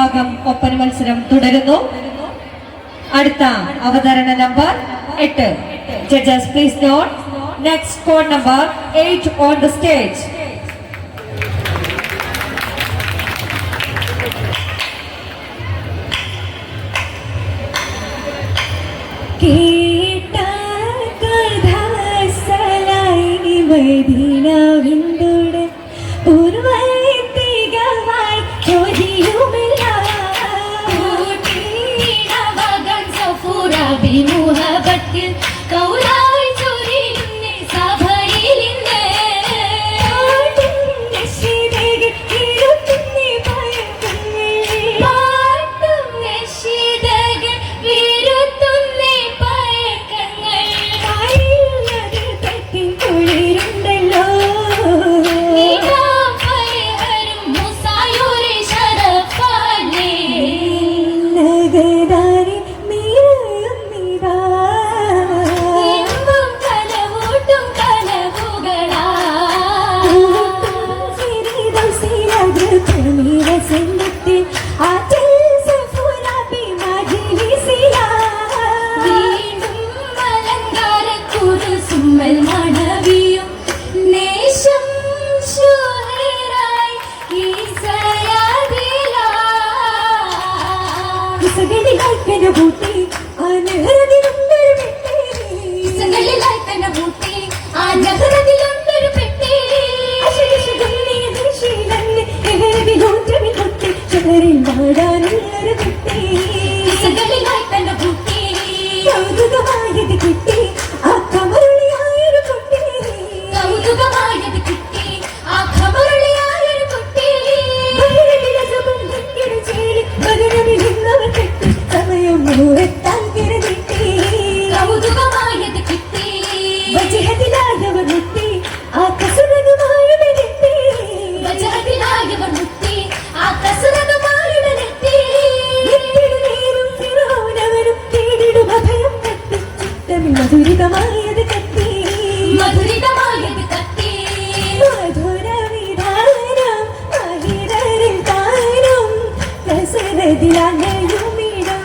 വിഭാഗം ഒപ്പന മത്സരം തുടരുന്നു. അടുത്ത അവതരണ number 8. Judges, please note. Next score number 8 on the stage. കേട്ട കഥ സലായി മദീന വിന്ദുടെ പൂർവ്വത്തികമായി ചോദിയുമില്ല കൂട്ടിയിടവകൻ സഫൂറ ബിമുഹബത്തിൽ കൗലായി ചൊരിയുന്നേ സഭയിലിന്ന് നശീതകൾ ഇരുത്തുന്നേ ഭയങ്ങൾ പാട്ടും നശീതകൾ വിരുത്തുന്നേ ഭയങ്ങൾ കായുള്ളത് തട്ടി കുളിരുണ്ടല്ലോ നിരാഫയരും മുസായൂരി ശരഫാനേ നഗരാരി നീറുന്നിതാ എന്നും കലവൂട്ടും കലവുകളാ സിരിതം സിരകൃതം നിരസന്നത്തിൽ ആറ്റിൽ സഫുരാബി മജ്ലിസിലാ വീണ്ടും അലങ്കാരക്കുരു സുമ്മൽ മണവിയും നേശം ശുഹറായി ഈസയാദിലാ ഇസകളിലായി ബൂട്ടി ആ നഹറതിലുണ്ടൊരു പെട്ടി ഇസകളിലായി ബൂട്ടി ആ നഹറതിലുണ്ടൊരു പെട്ടി അശിശിഗംനീ എഹരവിലോറ്റമി കൊട്ടി ചുവരിൽ വാടാനുള്ളൊരു കുട്ടി ഇസകളിലായി ബൂട്ടി കൗതുകമായത് കിട്ടി ആ കമറുളിയായൊരു കുട്ടി കൗതുകമായത് കിട്ടി ആ കമറുളിയായൊരു കുട്ടി ബഹിരവിലസബന്ധങ്ങളുടെ ചേരി ബദരവിലിന്നവർ കെട്ടി സമയം മുഹൂർത്താൽ കിരതിട്ടി കൗതുകമായത് കിട്ടി വജഹതിലായവർ മുട്ടി ആ കസുരനുമായുടെ നെറ്റി വജഹതിലായവർ മുട്ടി ആ കസുരനുമായുടെ നെറ്റി എത്തിടുന്നേരും ഫിറൗനവരും തേടിടും അഭയം കത്തി ചിത്തമിൽ മധുരിതമായത് കത്തി മധുരിതമായത് കത്തി മധുരവിധാനം മഹിതരിൽ താരം കസരതിലങ്ങയുമിടം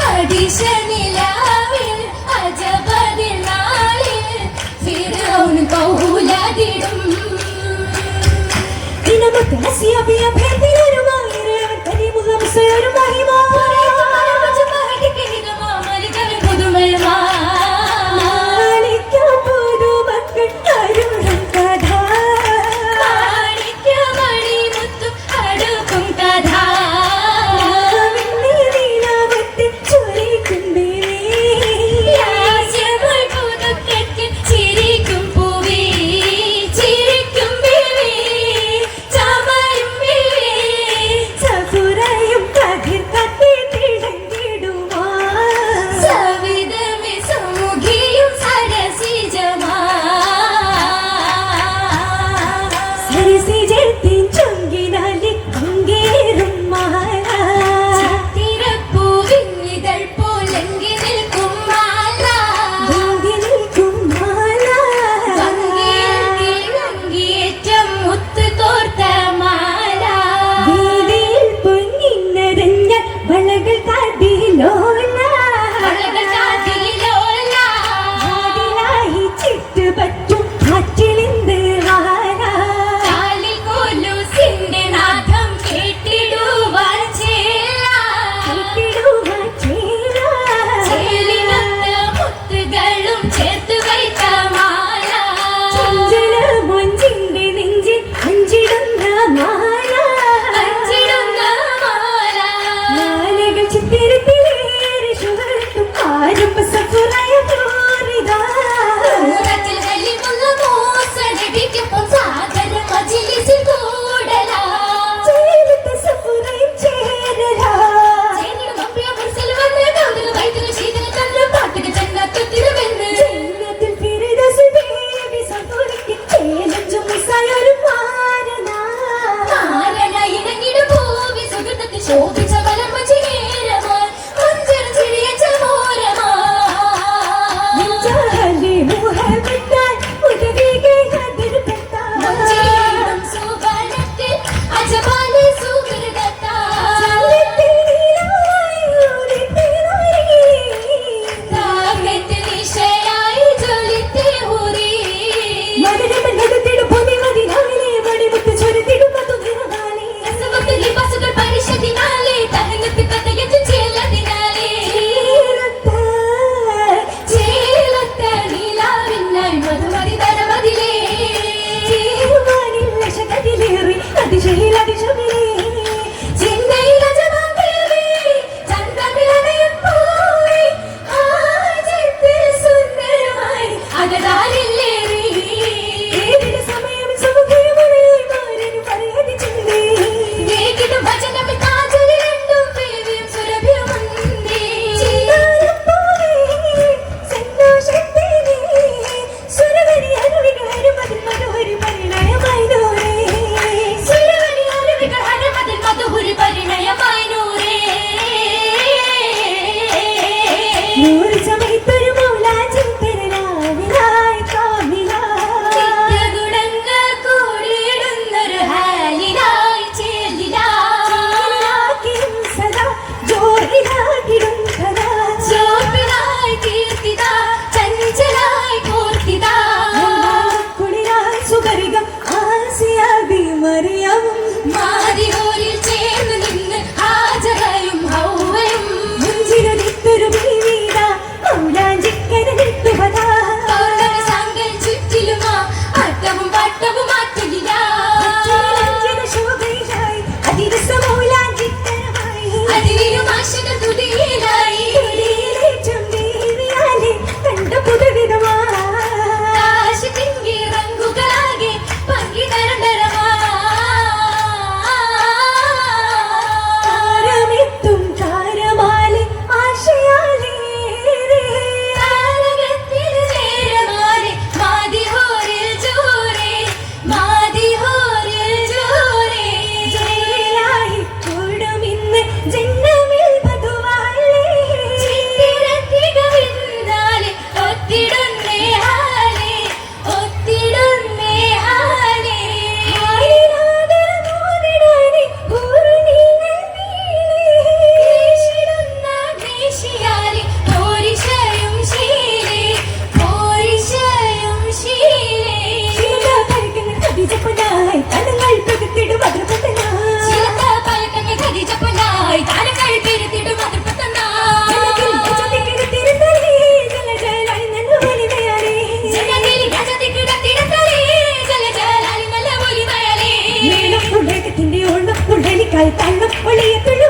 അതിശനിലാവിൽ അജബതിൽ നാളിൽ ഫിറൗൻ കൗലതിടും ദിനമൊക്കെ ഹസിയബിയ ഭേദിലൊരുമായിരവൻ കരിമുഖം സേരും മഹിമ ചിരിക്കും കണ്ണും ഒളിയ തുളി